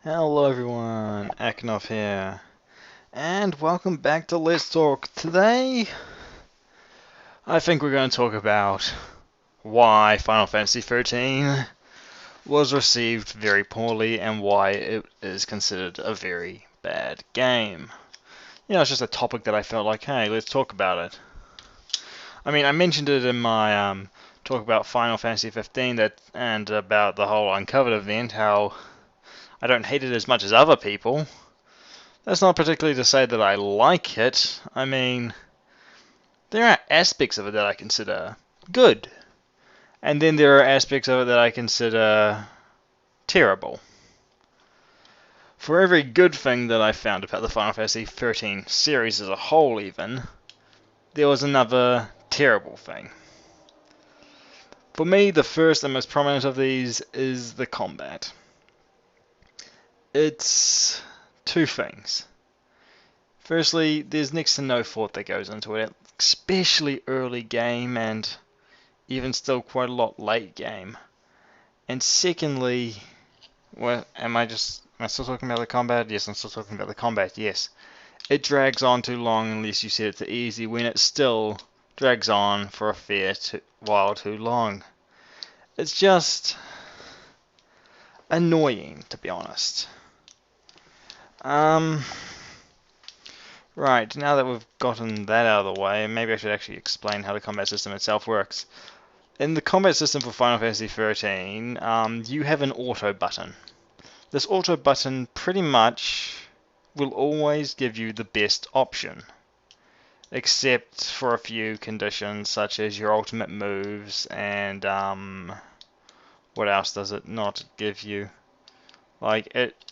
Hello everyone, Akinov here, and welcome back to Let's Talk. Today, I think we're going to talk about why Final Fantasy XIII was received very poorly and why it is considered a very bad game. It's just a topic that I felt like, hey, let's talk about it. I mean, I mentioned it in my talk about Final Fantasy XV and about the whole Uncovered event, how I don't hate it as much as other people. That's not particularly to say that I like it. I mean, there are aspects of it that I consider good, and then there are aspects of it that I consider terrible. For every good thing that I found about the Final Fantasy XIII series as a whole even, there was another terrible thing. For me, the first and most prominent of these is the combat. It's two things. Firstly, there's next to no thought that goes into it, especially early game and even still quite a lot late game. And secondly, am I still talking about the combat? Yes, I'm still talking about the combat, yes. It drags on too long unless you set it to easy, when it still drags on for a fair while too long. It's just annoying, to be honest. Right, now that we've gotten that out of the way, maybe I should actually explain how the combat system itself works. In the combat system for Final Fantasy XIII, you have an auto button. This auto button pretty much will always give you the best option, except for a few conditions such as your ultimate moves and what else does it not give you?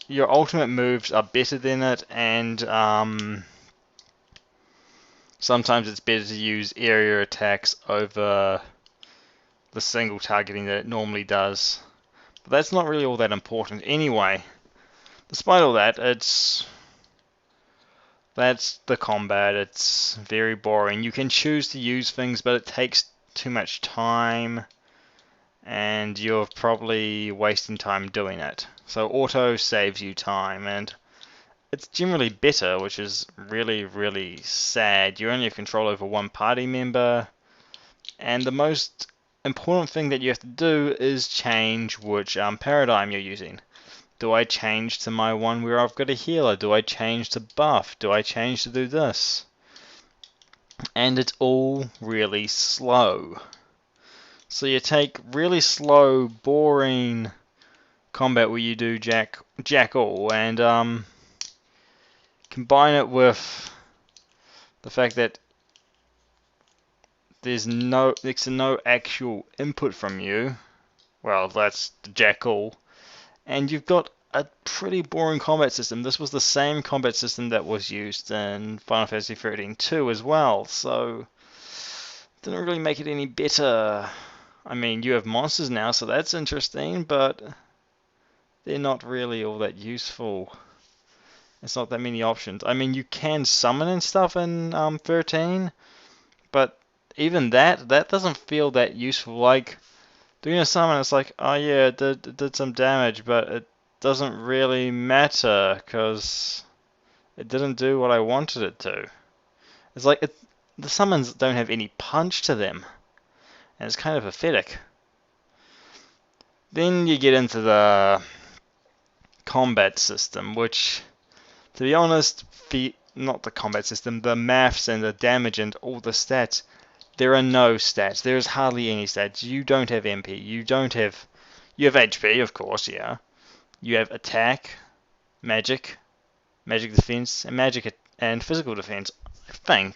Your ultimate moves are better than it, and sometimes it's better to use area attacks over the single targeting that it normally does. But that's not really all that important anyway. Despite all that, that's the combat. It's very boring. You can choose to use things, but it takes too much time, and you're probably wasting time doing it. So auto saves you time, and it's generally better, which is really, really sad. You only have control over one party member, and the most important thing that you have to do is change which paradigm you're using. Do I change to my one where I've got a healer? Do I change to buff? Do I change to do this? And it's all really slow. So you take really slow, boring combat where you do jack all, and combine it with the fact that there's next to no actual input from you. Well, that's the jack all. And you've got a pretty boring combat system. This was the same combat system that was used in Final Fantasy XIII 2 as well, so it didn't really make it any better. I mean, you have monsters now, so that's interesting, but they're not really all that useful. It's not that many options. I mean, you can summon and stuff in 13, but even that doesn't feel that useful. Like, doing a summon, it's like, oh yeah, it did some damage, but it doesn't really matter, because it didn't do what I wanted it to. It's like, the summons don't have any punch to them, and it's kind of pathetic. Then you get into the combat system, which, to be honest, not the combat system, the maths and the damage and all the stats, there are no stats. There is hardly any stats. You don't have MP. You have HP, of course, yeah. You have attack, magic defense, and and physical defense. I'm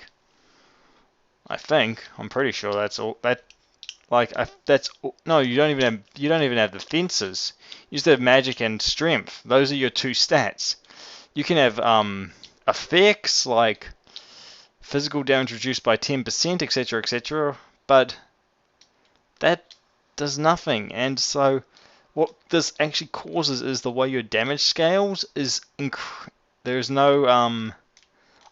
pretty sure that's all. No, you don't even have defenses. You just have magic and strength. Those are your two stats. You can have effects like physical damage reduced by 10%, etc., etc., but that does nothing. And so what this actually causes is the way your damage scales is there's no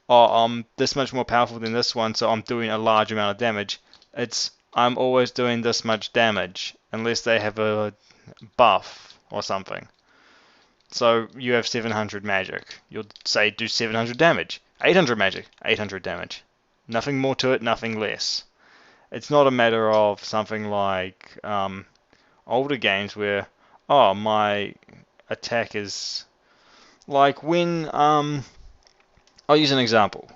I'm this much more powerful than this one, so I'm doing a large amount of damage. It's I'm always doing this much damage unless they have a buff or something. So you have 700 magic. You'll say do 700 damage. 800 magic, 800 damage. Nothing more to it, nothing less. It's not a matter of something like older games where, oh, my attack is like when I'll use an example.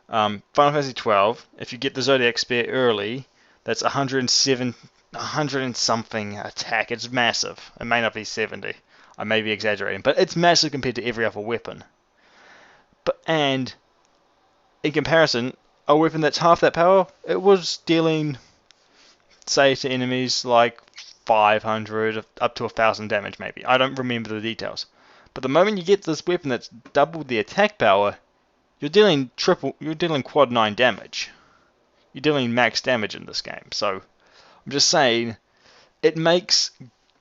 Final Fantasy XII. If you get the Zodiac Spear early, that's 107, 100 and something attack. It's massive. It may not be 70. I may be exaggerating, but it's massive compared to every other weapon. And in comparison, a weapon that's half that power, it was dealing, say, to enemies like 500 up to 1,000 damage maybe. I don't remember the details. But the moment you get this weapon that's doubled the attack power, you're dealing quad 9 damage. You're dealing max damage in this game. So I'm just saying, it makes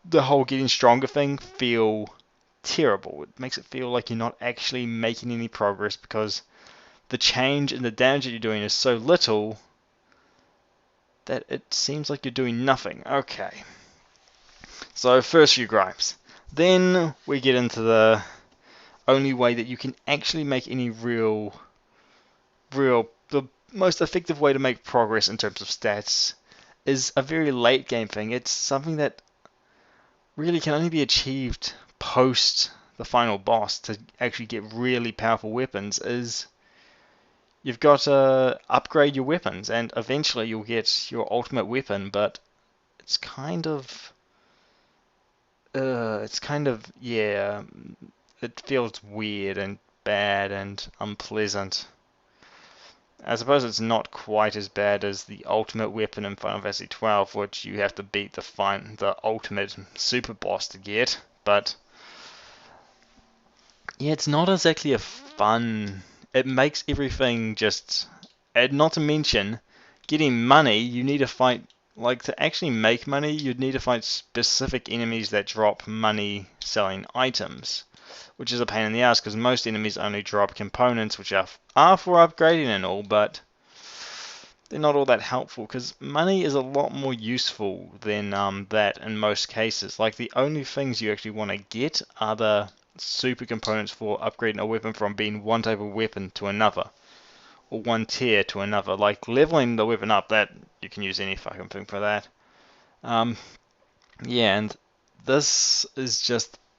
the whole getting stronger thing feel terrible. It makes it feel like you're not actually making any progress because the change in the damage that you're doing is so little that it seems like you're doing nothing. Okay. So first few gripes. Then we get into the only way that you can actually make any the most effective way to make progress in terms of stats is a very late game thing. It's something that really can only be achieved post the final boss to actually get really powerful weapons. Is you've got to upgrade your weapons, and eventually you'll get your ultimate weapon, but it's kind of yeah, it feels weird and bad and unpleasant. I suppose it's not quite as bad as the ultimate weapon in Final Fantasy XII, which you have to beat the ultimate super boss to get, but yeah, it's not exactly a fun. It makes everything just. And not to mention, getting money, you need to fight. Like, to actually make money, you'd need to fight specific enemies that drop money selling items, which is a pain in the ass because most enemies only drop components, which are for upgrading and all, but they're not all that helpful because money is a lot more useful than that in most cases. Like, the only things you actually want to get are the super components for upgrading a weapon from being one type of weapon to another, or one tier to another. Like leveling the weapon up, that you can use any fucking thing for that. Yeah, and this is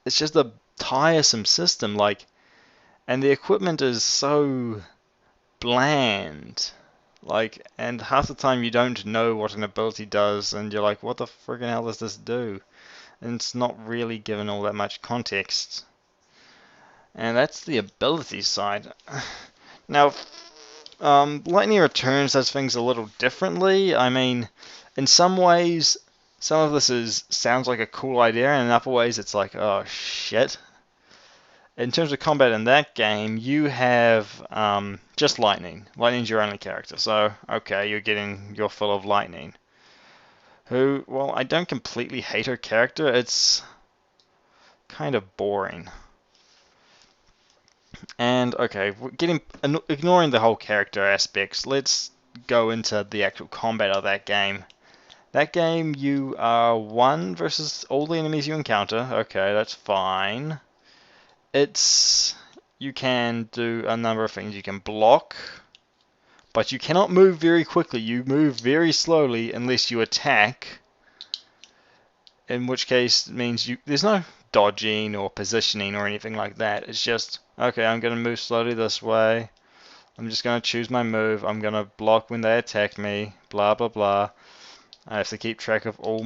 it's just a tiresome system. Like, and the equipment is so bland. Like, and half the time you don't know what an ability does, and you're like, what the friggin' hell does this do? And it's not really given all that much context. And that's the ability side. Now, Lightning Returns does things a little differently. I mean, in some ways, some of this sounds like a cool idea, and in other ways it's like, oh shit. In terms of combat in that game, you have just Lightning. Lightning's your only character, so okay, you're full of Lightning. Who, well, I don't completely hate her character. It's kind of boring. And okay, ignoring the whole character aspects, let's go into the actual combat of that game. That game, you are one versus all the enemies you encounter. Okay, that's fine. You can do a number of things. You can block, but you cannot move very quickly. You move very slowly unless you attack. In which case, it means there's no dodging or positioning or anything like that. It's just, okay, I'm going to move slowly this way. I'm just going to choose my move. I'm going to block when they attack me. Blah, blah, blah. I have to keep track of all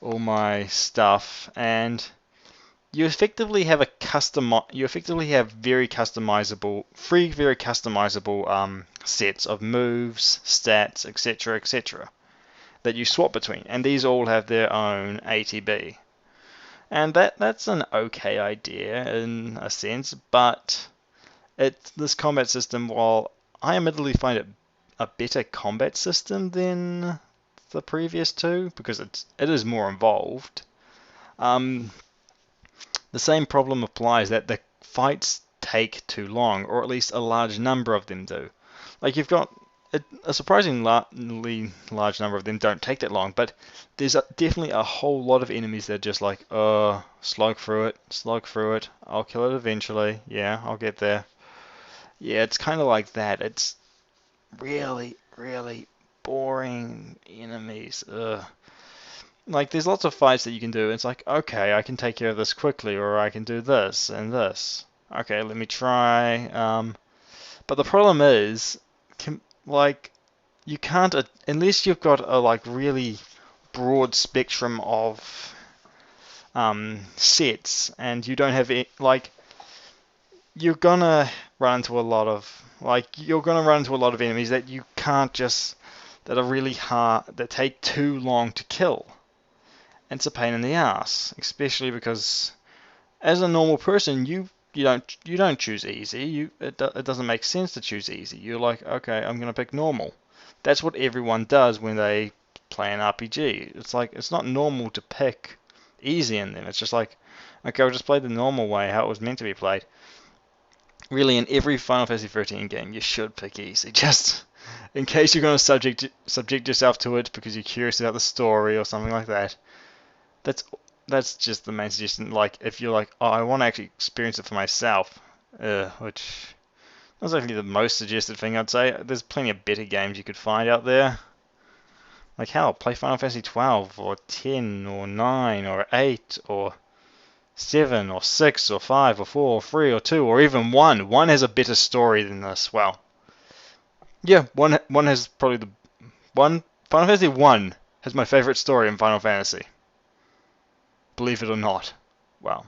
my stuff, and you effectively have very customizable sets of moves, stats, etc., etc. that you swap between, and these all have their own ATB. And that's an okay idea in a sense, but this combat system, while I admittedly find it a better combat system than the previous two, because it is more involved, the same problem applies, that the fights take too long, or at least a large number of them do. Like, you've got a surprisingly large number of them don't take that long, but there's definitely a whole lot of enemies that are just like, slog through it, I'll kill it eventually, yeah, I'll get there. Yeah, it's kind of like that. It's really, really boring enemies. Ugh. Like, there's lots of fights that you can do. It's like, okay, I can take care of this quickly, or I can do this and this. Okay, let me try. But the problem is, like, you can't, unless you've got a like really broad spectrum of sets, and you don't have like, you're gonna run into a lot of enemies that you can't just that are really hard, that take too long to kill. And it's a pain in the ass, especially because as a normal person, you don't choose easy. It doesn't make sense to choose easy. You're like, okay, I'm gonna pick normal. That's what everyone does when they play an RPG. It's like, it's not normal to pick easy in them. It's just like, okay, I'll just play the normal way, how it was meant to be played. Really, in every Final Fantasy 13 game, you should pick easy, just in case you're going to subject yourself to it because you're curious about the story or something like that. That's that's just the main suggestion. Like, if you're like, oh, I want to actually experience it for myself, which not exactly the most suggested thing, I'd say. There's plenty of better games you could find out there. Like, hell, play Final Fantasy 12 or 10 or 9 or 8 or 7 or 6 or 5 or 4 or 3 or 2 or even 1. 1 has a better story than this. Well, yeah, one has probably the one. Final Fantasy 1 has my favorite story in Final Fantasy. Believe it or not. Well,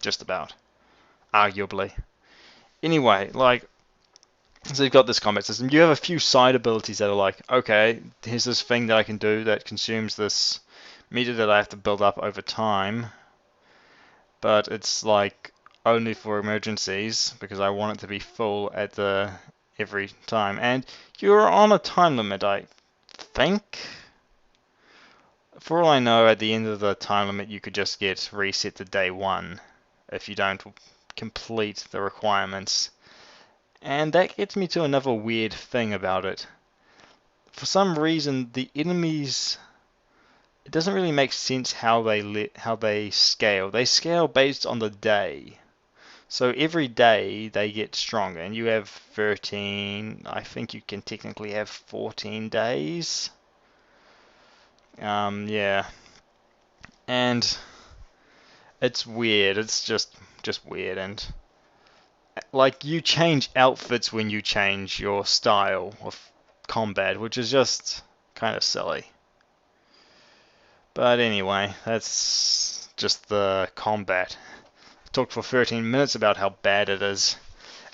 just about. Arguably. Anyway, like, so you've got this combat system. You have a few side abilities that are like, okay, here's this thing that I can do that consumes this meter that I have to build up over time. But it's like only for emergencies because I want it to be full at the every time. And you're on a time limit, I think. For all I know, at the end of the time limit, you could just get reset to day 1 if you don't complete the requirements. And that gets me to another weird thing about it. For some reason, the enemies, it doesn't really make sense how they scale. They scale based on the day. So every day they get stronger, and you have 13. I think you can technically have 14 days. Yeah, and it's weird. It's just weird, and like, you change outfits when you change your style of combat, which is just kind of silly. But anyway, that's just the combat. I talked for 13 minutes about how bad it is.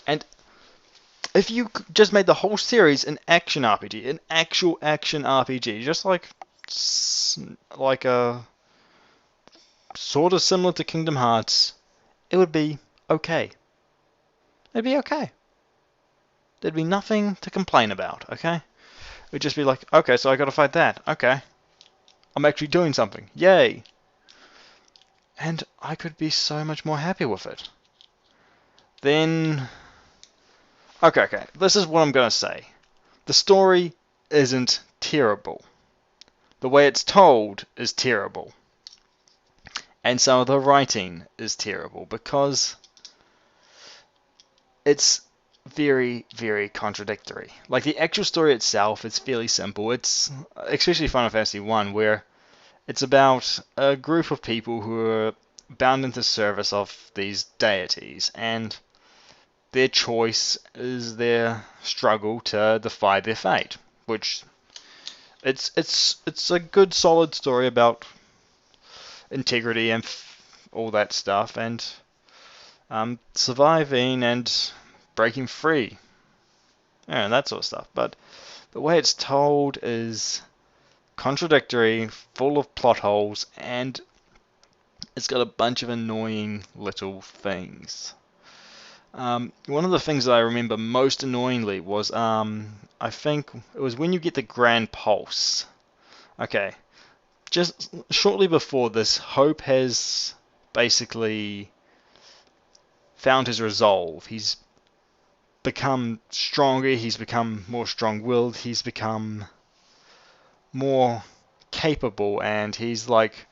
And if you just made the whole series an action RPG, an actual action RPG, just like a sort of similar to Kingdom Hearts, it would be okay. It'd be okay. There'd be nothing to complain about, okay? It would just be like, okay, so I gotta fight that. Okay. I'm actually doing something. Yay! And I could be so much more happy with it. Then... Okay. This is what I'm gonna say. The story isn't terrible. The way it's told is terrible. And some of the writing is terrible because it's very, very contradictory. Like, the actual story itself is fairly simple. It's especially Final Fantasy 1, where it's about a group of people who are bound into service of these deities, and their choice is their struggle to defy their fate. Which it's a good, solid story about integrity and all that stuff, and surviving and breaking free, and that sort of stuff. But the way it's told is contradictory, full of plot holes, and it's got a bunch of annoying little things. One of the things that I remember most annoyingly was, I think it was when you get the Grand Pulse. Okay, just shortly before this, Hope has basically found his resolve. He's become stronger, he's become more strong-willed, he's become more capable, and he's like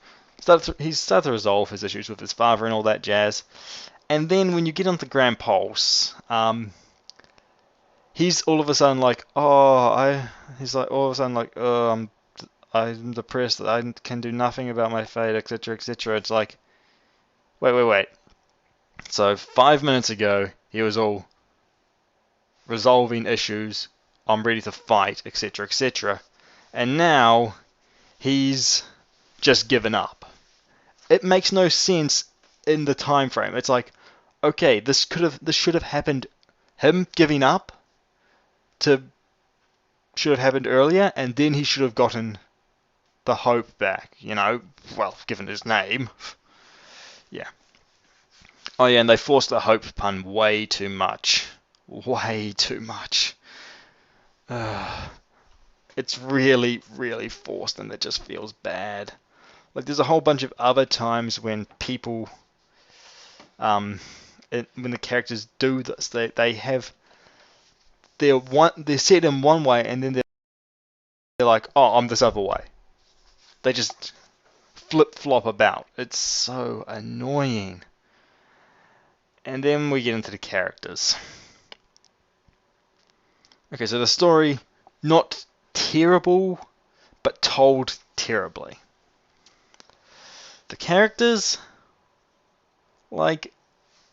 he's started to resolve his issues with his father and all that jazz. And then when you get onto Grand Pulse, he's all of a sudden like, he's like all of a sudden like, oh, I'm depressed, I can do nothing about my fate, etc., etc. It's like, wait. So 5 minutes ago, he was all resolving issues, I'm ready to fight, etc., etc. And now he's just given up. It makes no sense in the time frame. It's like, okay, this should have happened. Him giving up should have happened earlier, and then he should have gotten the hope back. Well, given his name. Yeah. Oh yeah, and they forced the hope pun way too much. Way too much. It's really, really forced, and it just feels bad. Like, there's a whole bunch of other times when people, when the characters do this, they have they're set in one way, and then they're like, oh, I'm this other way. They just flip flop about. It's so annoying. And then we get into the characters. Okay, so the story, not terrible, but told terribly. The characters, like,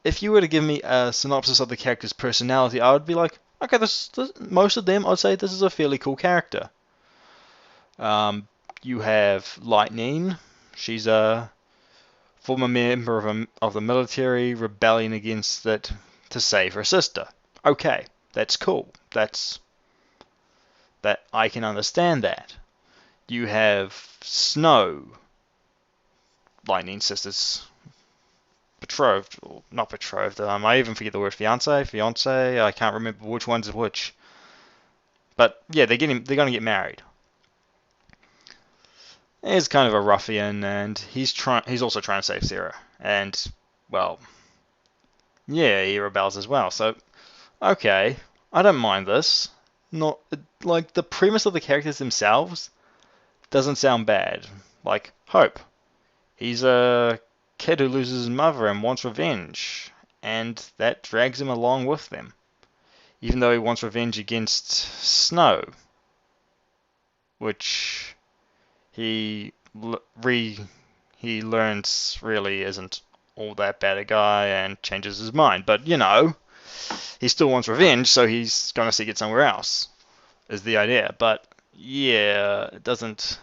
if you were to give me a synopsis of the character's personality, I would be like, okay, most of them, I'd say this is a fairly cool character. You have Lightning. She's a former member of the military, rebelling against it to save her sister. Okay, that's cool. That I can understand that. You have Snow, Lightning's sister's betrothed, or not betrothed. I even forget the word fiance. I can't remember which one's which. But yeah, they're gonna get married. He's kind of a ruffian, and he's also trying to save Sarah. And well, yeah, he rebels as well. So okay, I don't mind this. Not like the premise of the characters themselves doesn't sound bad. Like Hope, he's a kid who loses his mother and wants revenge, and that drags him along with them, even though he wants revenge against Snow, which he learns really isn't all that bad a guy and changes his mind. But he still wants revenge, so he's gonna seek it somewhere else, is the idea. But yeah, it doesn't.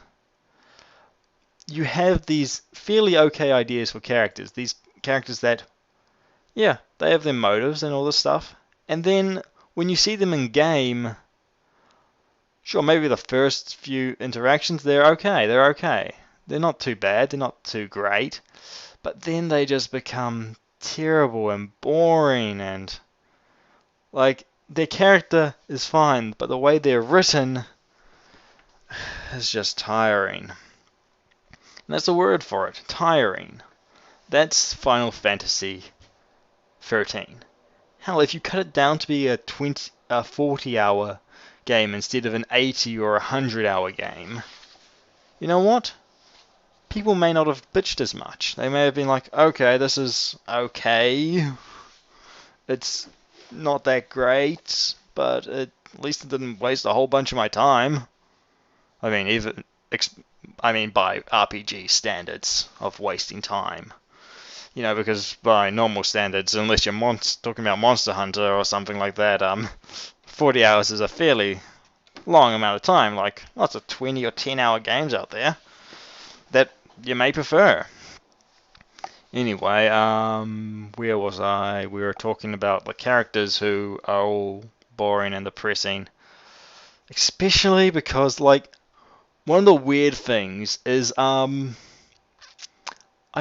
You have these fairly okay ideas for characters. These characters that, yeah, they have their motives and all this stuff. And then when you see them in game, sure, maybe the first few interactions, they're okay. They're not too bad. They're not too great. But then they just become terrible and boring, and like, their character is fine, but the way they're written is just tiring. And that's the word for it, tiring. That's Final Fantasy 13. Hell, if you cut it down to be a 40-hour game instead of an 80 or 100-hour game, you know what? People may not have bitched as much. They may have been like, okay, this is okay. It's not that great, but at least it didn't waste a whole bunch of my time. I mean, by RPG standards of wasting time. Because by normal standards, unless you're talking about Monster Hunter or something like that, 40 hours is a fairly long amount of time. Like, lots of 20 or 10-hour games out there that you may prefer. Anyway, where was I? We were talking about the characters who are all boring and depressing. Especially because, like, one of the weird things is, I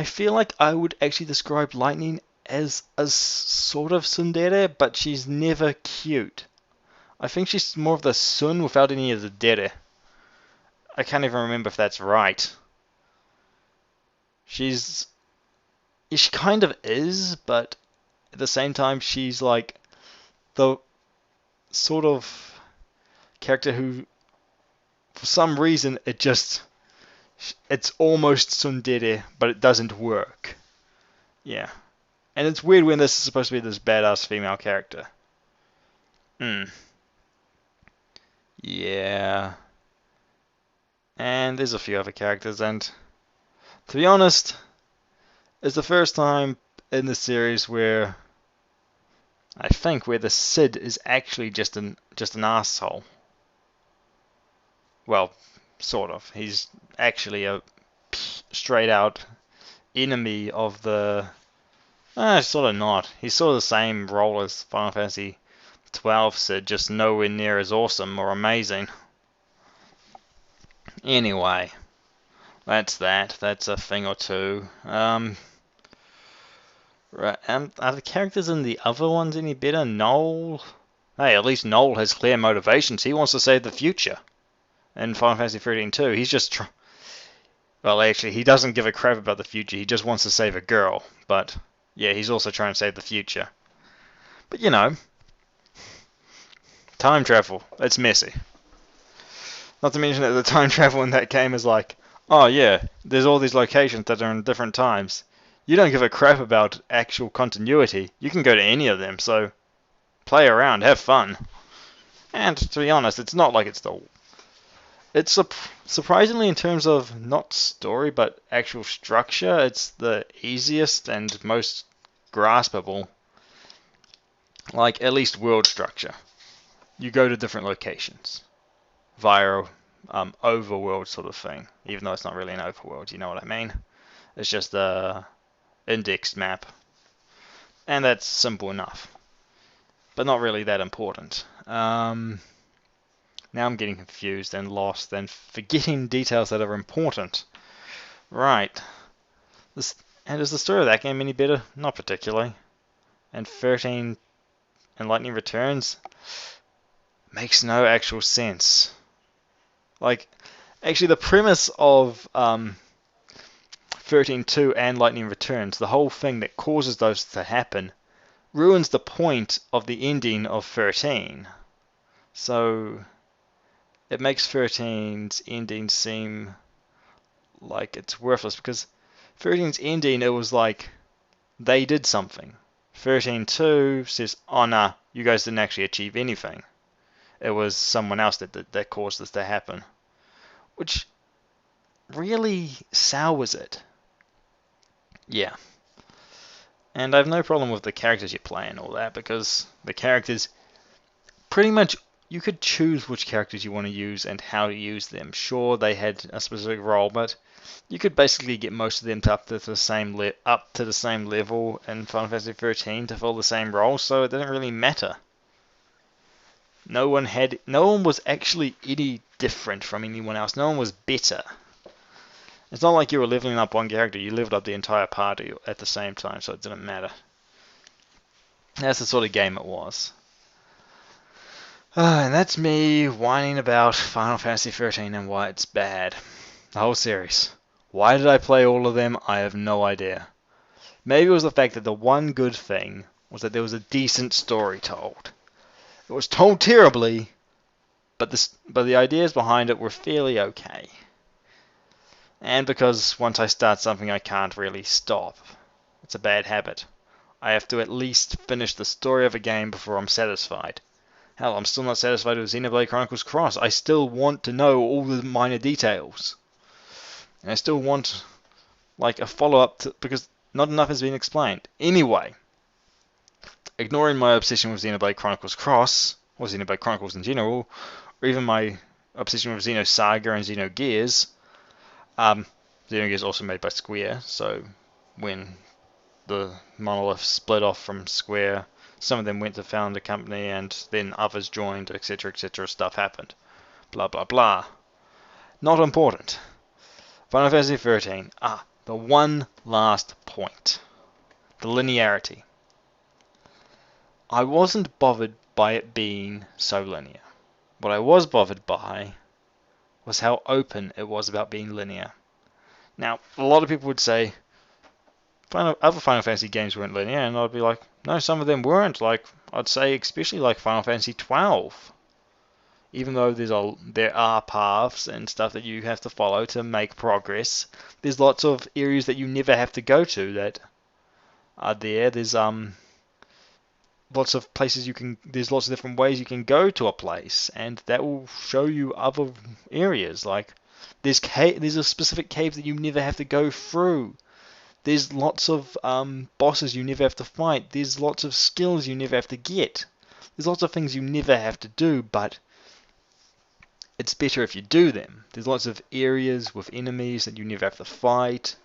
feel like I would actually describe Lightning as a sort of tsundere, but she's never cute. I think she's more of the sun without any of the dere. I can't even remember if that's right. She kind of is, but at the same time, she's like the sort of character who, for some reason, it's almost tsundere, but it doesn't work. Yeah. And it's weird when this is supposed to be this badass female character. Yeah. And there's a few other characters, and to be honest, it's the first time in the series where I think where the Cid is actually just an asshole. Well, sort of. He's actually a straight out enemy of the. Sort of not. He's sort of the same role as Final Fantasy XII Cid, just nowhere near as awesome or amazing. Anyway, that's that. That's a thing or two. Right. Are the characters in the other ones any better? Noel. Hey, at least Noel has clear motivations. He wants to save the future. In Final Fantasy 13 too, he's just well, actually, he doesn't give a crap about the future. He just wants to save a girl. But yeah, he's also trying to save the future. But you know, time travel. It's messy. Not to mention that the time travel in that game is like, oh yeah, there's all these locations that are in different times. You don't give a crap about actual continuity. You can go to any of them, so play around, have fun. And to be honest, it's not like it's surprisingly, in terms of not story but actual structure, it's the easiest and most graspable. Like, at least world structure. You go to different locations via overworld sort of thing, even though it's not really an overworld, you know what I mean? It's just a indexed map, and that's simple enough, but not really that important. Now I'm getting confused and lost and forgetting details that are important. Right. And is the story of that game any better? Not particularly. And 13 and Lightning Returns makes no actual sense. Like, actually the premise of 13.2 and Lightning Returns, the whole thing that causes those to happen, ruins the point of the ending of 13. So it makes 13's ending seem like it's worthless, because 13's ending, it was like they did something. 13.2 says, oh nah, you guys didn't actually achieve anything. It was someone else that caused this to happen. Which really sours it. Yeah. And I have no problem with the characters you play and all that, because the characters, pretty much, you could choose which characters you want to use and how to use them. Sure, they had a specific role, but you could basically get most of them up to the same level in Final Fantasy 13 to fill the same role, so it didn't really matter. No one was actually any different from anyone else. No one was better. It's not like you were leveling up one character, you leveled up the entire party at the same time, so it didn't matter. That's the sort of game it was. And that's me whining about Final Fantasy 13 and why it's bad. The whole series. Why did I play all of them? I have no idea. Maybe it was the fact that the one good thing was that there was a decent story told. It was told terribly, but the ideas behind it were fairly okay. And because once I start something, I can't really stop. It's a bad habit. I have to at least finish the story of a game before I'm satisfied. Hell, I'm still not satisfied with Xenoblade Chronicles Cross. I still want to know all the minor details. And I still want, like, a follow-up, because not enough has been explained. Anyway, ignoring my obsession with Xenoblade Chronicles Cross, or Xenoblade Chronicles in general, or even my obsession with Xenosaga and Xenogears, Xenogears is also made by Square, so when the Monolith split off from Square, some of them went to found a company, and then others joined, etc., etc., stuff happened. Blah, blah, blah. Not important. Final Fantasy 13. The one last point. The linearity. I wasn't bothered by it being so linear. What I was bothered by was how open it was about being linear. Now, a lot of people would say, other Final Fantasy games weren't linear, and I'd be like, no, some of them weren't. Like, I'd say especially like Final Fantasy XII. Even though there are paths and stuff that you have to follow to make progress, there's lots of areas that you never have to go to that are there. There's lots of places there's lots of different ways you can go to a place, and that will show you other areas. Like there's a specific cave that you never have to go through. There's lots of bosses you never have to fight. There's lots of skills you never have to get. There's lots of things you never have to do, but it's better if you do them. There's lots of areas with enemies that you never have to fight,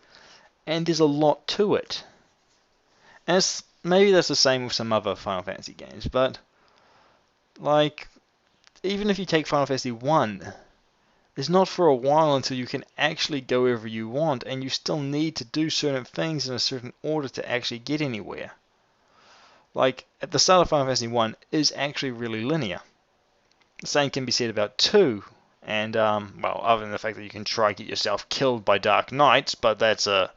and there's a lot to it. And maybe that's the same with some other Final Fantasy games, but like, even if you take Final Fantasy 1, it's not for a while until you can actually go wherever you want, and you still need to do certain things in a certain order to actually get anywhere. Like, at the start of Final Fantasy 1 is actually really linear. The same can be said about 2, and, well, other than the fact that you can try to get yourself killed by Dark Knights, but that's a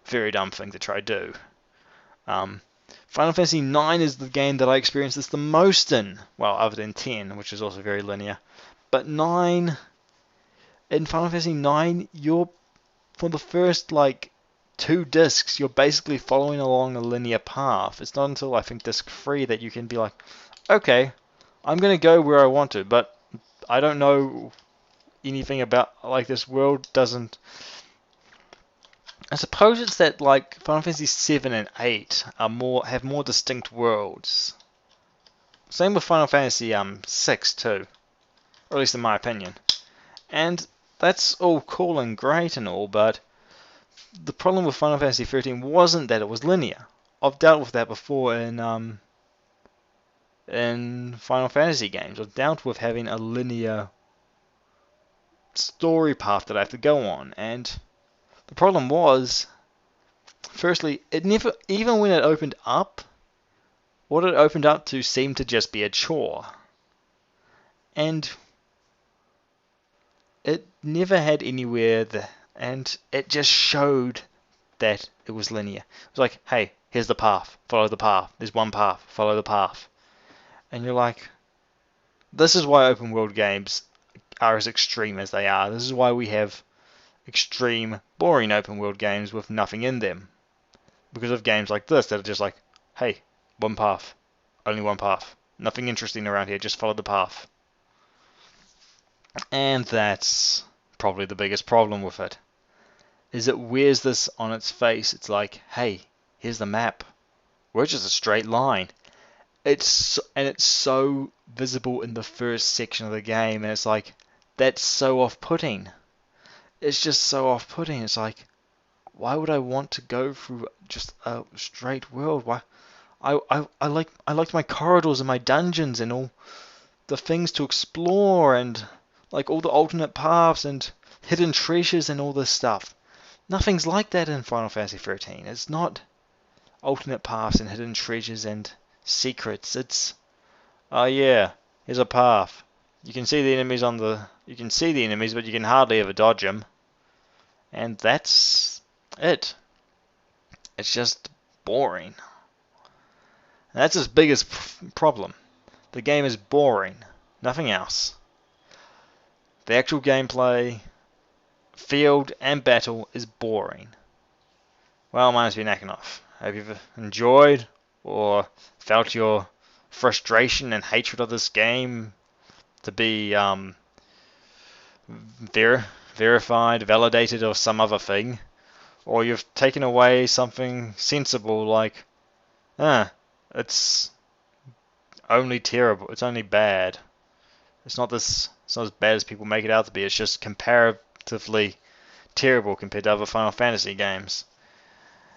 very dumb thing to try to do. Final Fantasy IX is the game that I experienced this the most in, well, other than 10, which is also very linear. But 9, in Final Fantasy IX, for the first, like, 2 discs, you're basically following along a linear path. It's not until, I think, disc 3 that you can be like, okay, I'm going to go where I want to, but I don't know anything about, like, this world doesn't... I suppose it's that, like, Final Fantasy 7 and 8 have more distinct worlds. Same with Final Fantasy 6 too, or at least in my opinion. And that's all cool and great and all, but the problem with Final Fantasy 13 wasn't that it was linear. I've dealt with that before in Final Fantasy games. I've dealt with having a linear story path that I have to go on, and the problem was, firstly, it never, even when it opened up, what it opened up to seemed to just be a chore. And it never had anywhere and it just showed that it was linear. It was like, hey, here's the path, follow the path. There's one path, follow the path. And you're like, this is why open world games are as extreme as they are. This is why we have extreme, boring open world games with nothing in them. Because of games like this that are just like, hey, one path, only one path. Nothing interesting around here, just follow the path. And that's probably the biggest problem with it. Is it wears this on its face. It's like, hey, here's the map. We're just a straight line. It's so visible in the first section of the game, and it's like, that's so off-putting. It's just so off-putting. It's like, why would I want to go through just a straight world? Why? I liked my corridors and my dungeons and all the things to explore and like all the alternate paths and hidden treasures and all this stuff. Nothing's like that in Final Fantasy 13. It's not alternate paths and hidden treasures and secrets. It's, oh yeah, here's a path. You can see the enemies but you can hardly ever dodge them. And that's it. It's just boring. And that's its biggest problem. The game is boring. Nothing else. The actual gameplay, field, and battle is boring. Well, mine has been Akinoff. Hope you've enjoyed or felt your frustration and hatred of this game to be verified, validated, or some other thing. Or you've taken away something sensible like, it's only terrible, it's only bad. It's not as bad as people make it out to be. It's just comparatively terrible compared to other Final Fantasy games.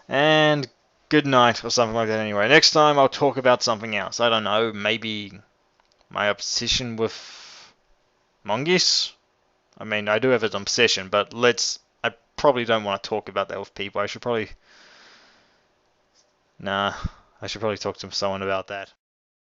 And good night, or something like that anyway. Next time I'll talk about something else. I don't know, maybe my obsession with mongoose? I mean, I do have an obsession, but I probably don't want to talk about that with people. I should probably talk to someone about that.